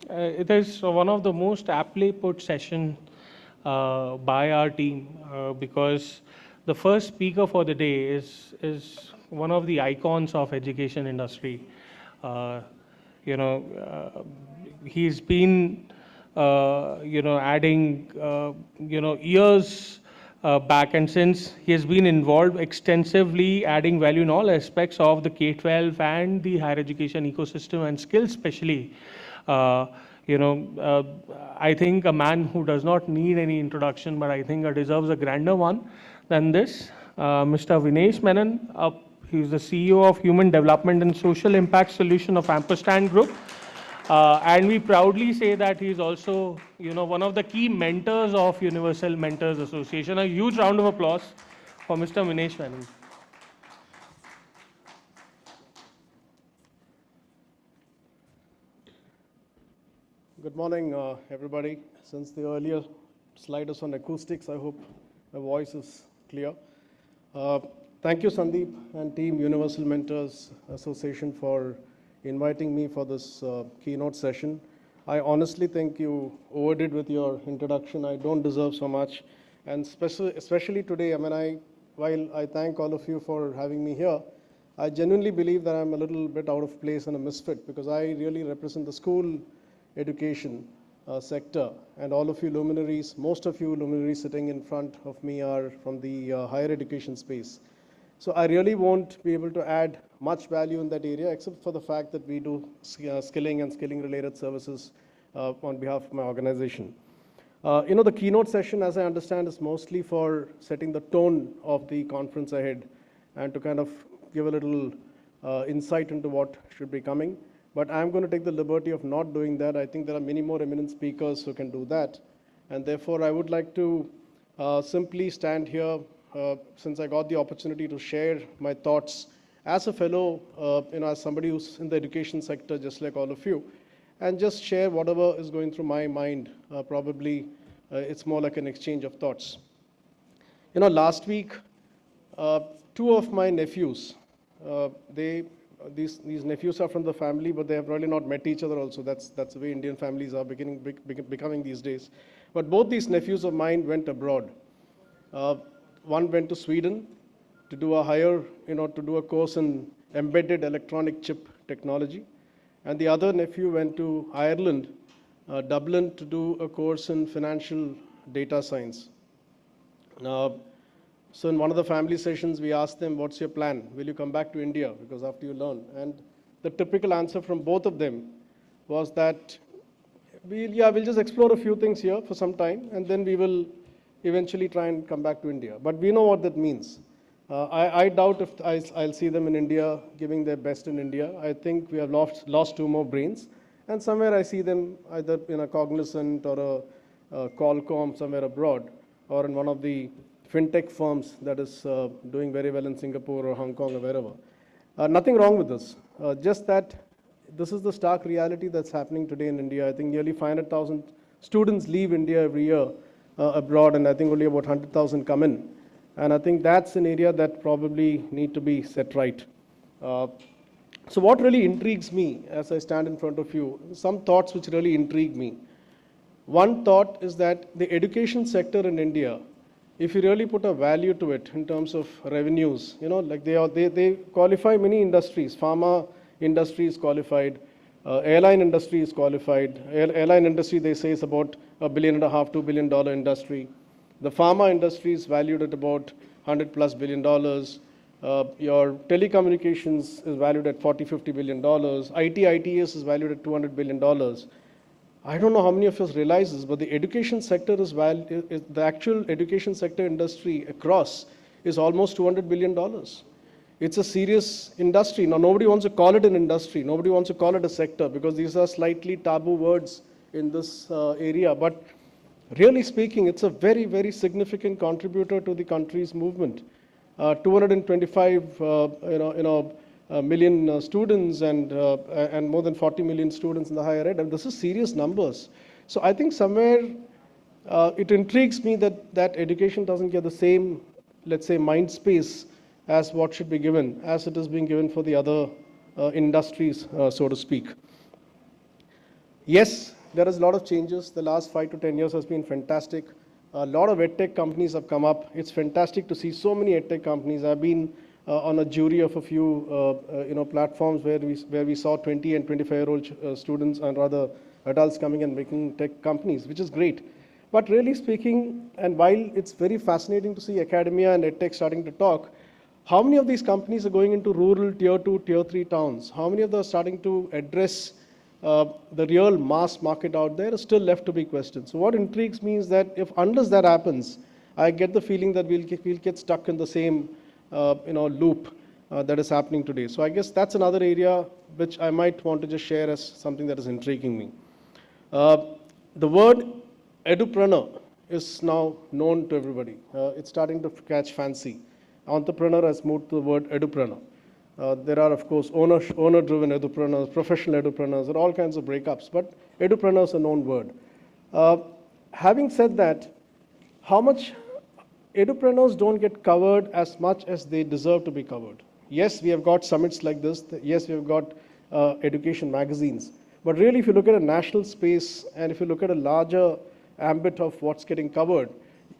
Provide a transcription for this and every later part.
It is one of the most aptly put session by our team because the first speaker for the day is one of the icons of education industry. Uh, you know, he's been adding years back, and since he has been involved extensively adding value in all aspects of the K-12 and the higher education ecosystem and skills especially. Uh, I think a man who does not need any introduction, but I think deserves a grander one than this. Mr. Vinesh Menon, he's the CEO of Human Development and Social Impact Solution of Ampersand Group. And we proudly say that he's also, one of the key mentors of Universal Mentors Association. A huge round of applause for Mr. Vinesh Menon. Good morning, everybody. Since the earlier slide is on acoustics, I hope my voice is clear. Thank you, Sandeep and team Universal Mentors Association for inviting me for this keynote session. I honestly think you overdid with your introduction. I don't deserve so much. And especially today, while I thank all of you for having me here, I genuinely believe that I'm a little bit out of place and a misfit because I really represent the school education sector, and all of you luminaries, most of you luminaries sitting in front of me are from the higher education space. So I really won't be able to add much value in that area except for the fact that we do skilling and skilling related services on behalf of my organization. The keynote session, as I understand, is mostly for setting the tone of the conference ahead and to kind of give a little insight into what should be coming. But I'm going to take the liberty of not doing that. I think there are many more eminent speakers who can do that. And therefore, I would like to simply stand here since I got the opportunity to share my thoughts as a fellow, as somebody who's in the education sector, just like all of you, and just share whatever is going through my mind. Probably it's more like an exchange of thoughts. Last week, two of my nephews, these nephews are from the family, but they have really not met each other also. That's the way Indian families are becoming these days. But both these nephews of mine went abroad. One went to Sweden to do a course in embedded electronic chip technology. And the other nephew went to Ireland, Dublin, to do a course in financial data science. So in one of the family sessions, we asked them, what's your plan? Will you come back to India? Because after you learn. And the typical answer from both of them was that, we'll just explore a few things here for some time, and then we will eventually try and come back to India. But we know what that means. I doubt if I'll see them in India giving their best in India. I think we have lost two more brains. And somewhere I see them either in a Cognizant or a Qualcomm somewhere abroad, or in one of the fintech firms that is doing very well in Singapore or Hong Kong or wherever. Nothing wrong with this. Just that this is the stark reality that's happening today in India. I think nearly 500,000 students leave India every year abroad, and I think only about 100,000 come in. And I think that's an area that probably need to be set right. So what really intrigues me as I stand in front of you, some thoughts which really intrigue me. One thought is that the education sector in India, if you really put a value to it in terms of revenues, like they qualify many industries. Pharma industry is qualified, airline industry is qualified. Airline industry, they say, is about $1.5 billion, $2 billion industry. The pharma industry is valued at about $100+ billion. Your telecommunications is valued at $40-50 billion. ITES is valued at $200 billion. I don't know how many of us realize this, but the education sector the actual education sector industry across is almost $200 billion. It's a serious industry. Now, nobody wants to call it an industry. Nobody wants to call it a sector because these are slightly taboo words in this area. But really speaking, it's a very, very significant contributor to the country's movement. 225, million students and more than 40 million students in the higher ed, and this is serious numbers. So I think somewhere it intrigues me that education doesn't get the same, let's say, mind space as what should be given, as it is being given for the other industries, so to speak. Yes, there is a lot of changes. The last 5 to 10 years has been fantastic. A lot of edtech companies have come up. It's fantastic to see so many edtech companies. I've been on a jury of a few, platforms where we saw 20 and 25-year-old students and rather adults coming and making tech companies, which is great. But really speaking, and while it's very fascinating to see academia and edtech starting to talk, how many of these companies are going into rural tier 2, tier 3 towns? How many of them are starting to address the real mass market out there is still left to be questioned. So what intrigues me is that unless that happens, I get the feeling that we'll get stuck in the same loop that is happening today. So I guess that's another area which I might want to just share as something that is intriguing me. The word edupreneur is now known to everybody. It's starting to catch fancy. Entrepreneur has moved to the word edupreneur. There are, of course, owner-driven edupreneurs, professional edupreneurs, there are all kinds of breakups, but edupreneur is a known word. Having said that, how much edupreneurs don't get covered as much as they deserve to be covered. Yes, we have got summits like this. Yes, we have got education magazines. But really, if you look at a national space and if you look at a larger ambit of what's getting covered,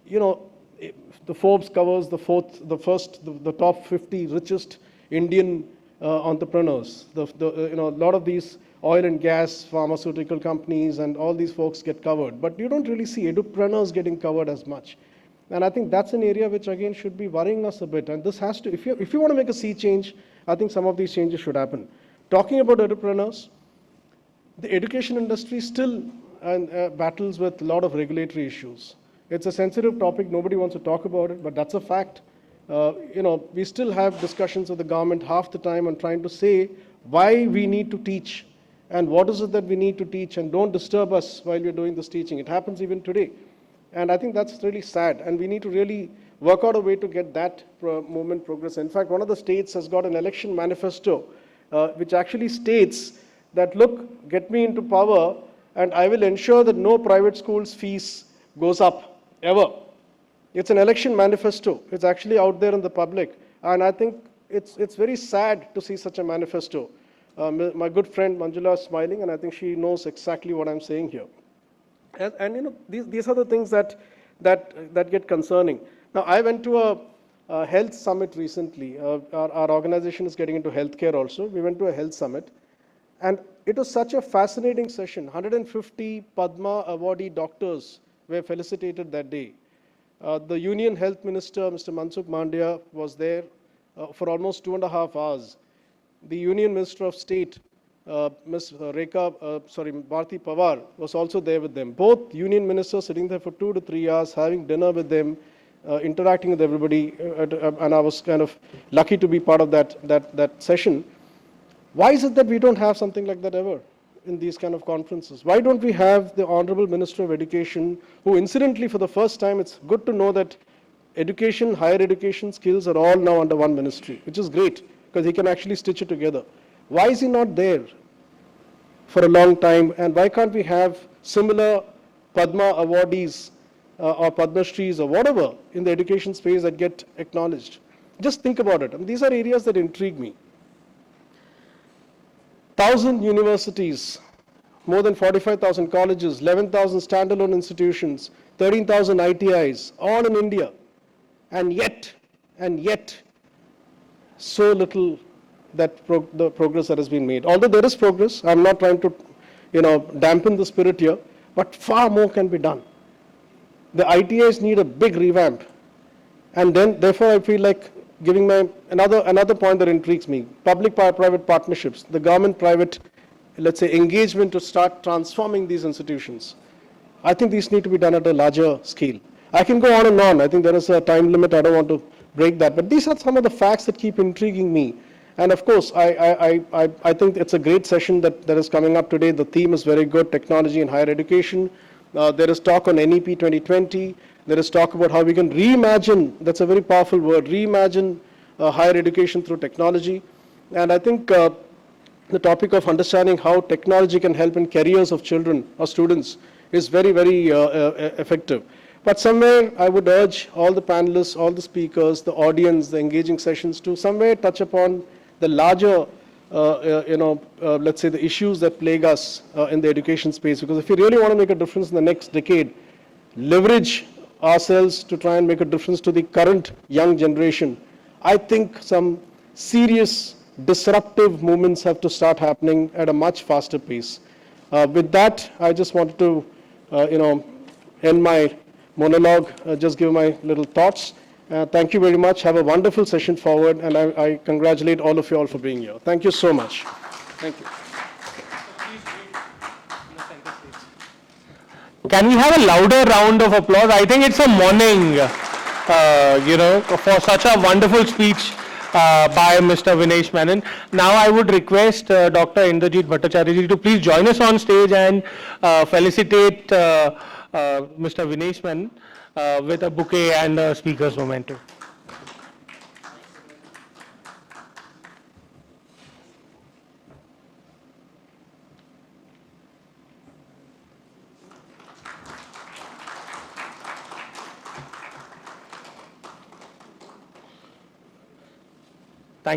the Forbes covers the top 50 richest Indian entrepreneurs. A lot of these oil and gas, pharmaceutical companies, and all these folks get covered. But you don't really see edupreneurs getting covered as much. And I think that's an area which, again, should be worrying us a bit. And this has to, if you want to make a sea change, I think some of these changes should happen. Talking about edupreneurs, the education industry still battles with a lot of regulatory issues. It's a sensitive topic. Nobody wants to talk about it, but that's a fact. We still have discussions with the government half the time on trying to say why we need to teach and what is it that we need to teach, and don't disturb us while we're doing this teaching. It happens even today. And I think that's really sad, and we need to really work out a way to get that movement progress. In fact, one of the states has got an election manifesto which actually states that, look, get me into power and I will ensure that no private school's fees goes up, ever. It's an election manifesto. It's actually out there in the public. And I think it's very sad to see such a manifesto. My good friend Manjula is smiling, and I think she knows exactly what I'm saying here. And these are the things that get concerning. Now, I went to a health summit recently. Our organization is getting into healthcare also. We went to a health summit. And it was such a fascinating session. 150 Padma awardee doctors were felicitated that day. The Union Health Minister, Mr. Mansukh Mandaviya, was there for almost 2.5 hours. The Union Minister of State, Ms. Bharti Pawar, was also there with them. Both union ministers sitting there for 2 to 3 hours, having dinner with them, interacting with everybody, and I was kind of lucky to be part of that session. Why is it that we don't have something like that ever in these kind of conferences? Why don't we have the Honorable Minister of Education, who incidentally for the first time, it's good to know that education, higher education, skills are all now under one ministry, which is great because he can actually stitch it together. Why is he not there for a long time, and why can't we have similar Padma awardees or Padma Shris or whatever in the education space that get acknowledged? Just think about it. These are areas that intrigue me. 1,000 universities, more than 45,000 colleges, 11,000 standalone institutions, 13,000 ITIs, all in India. And yet, so little the progress that has been made. Although there is progress, I'm not trying to, dampen the spirit here, but far more can be done. The ITIs need a big revamp. And then, therefore, I feel like giving another point that intrigues me, public-private partnerships, the government-private, let's say, engagement to start transforming these institutions. I think these need to be done at a larger scale. I can go on and on. I think there is a time limit. I don't want to break that. But these are some of the facts that keep intriguing me. And of course, I think it's a great session that is coming up today. The theme is very good, technology and higher education. There is talk on NEP 2020. There is talk about how we can reimagine, that's a very powerful word, reimagine higher education through technology. And I think the topic of understanding how technology can help in careers of children or students is very, very effective. But somewhere I would urge all the panelists, all the speakers, the audience, the engaging sessions to somewhere touch upon the larger let's say the issues that plague us in the education space. Because if you really want to make a difference in the next decade, leverage ourselves to try and make a difference to the current young generation. I think some serious disruptive movements have to start happening at a much faster pace. With that, I just wanted to, end my monologue, just give my little thoughts. Thank you very much. Have a wonderful session forward, and I congratulate all of you all for being here. Thank you so much. Thank you. Can we have a louder round of applause? I think it's a morning, for such a wonderful speech by Mr. Vinesh Menon. Now I would request Dr. Indrajit Bhattacharya ji to please join us on stage and felicitate Mr. Vinesh Menon with a bouquet and a speaker's memento.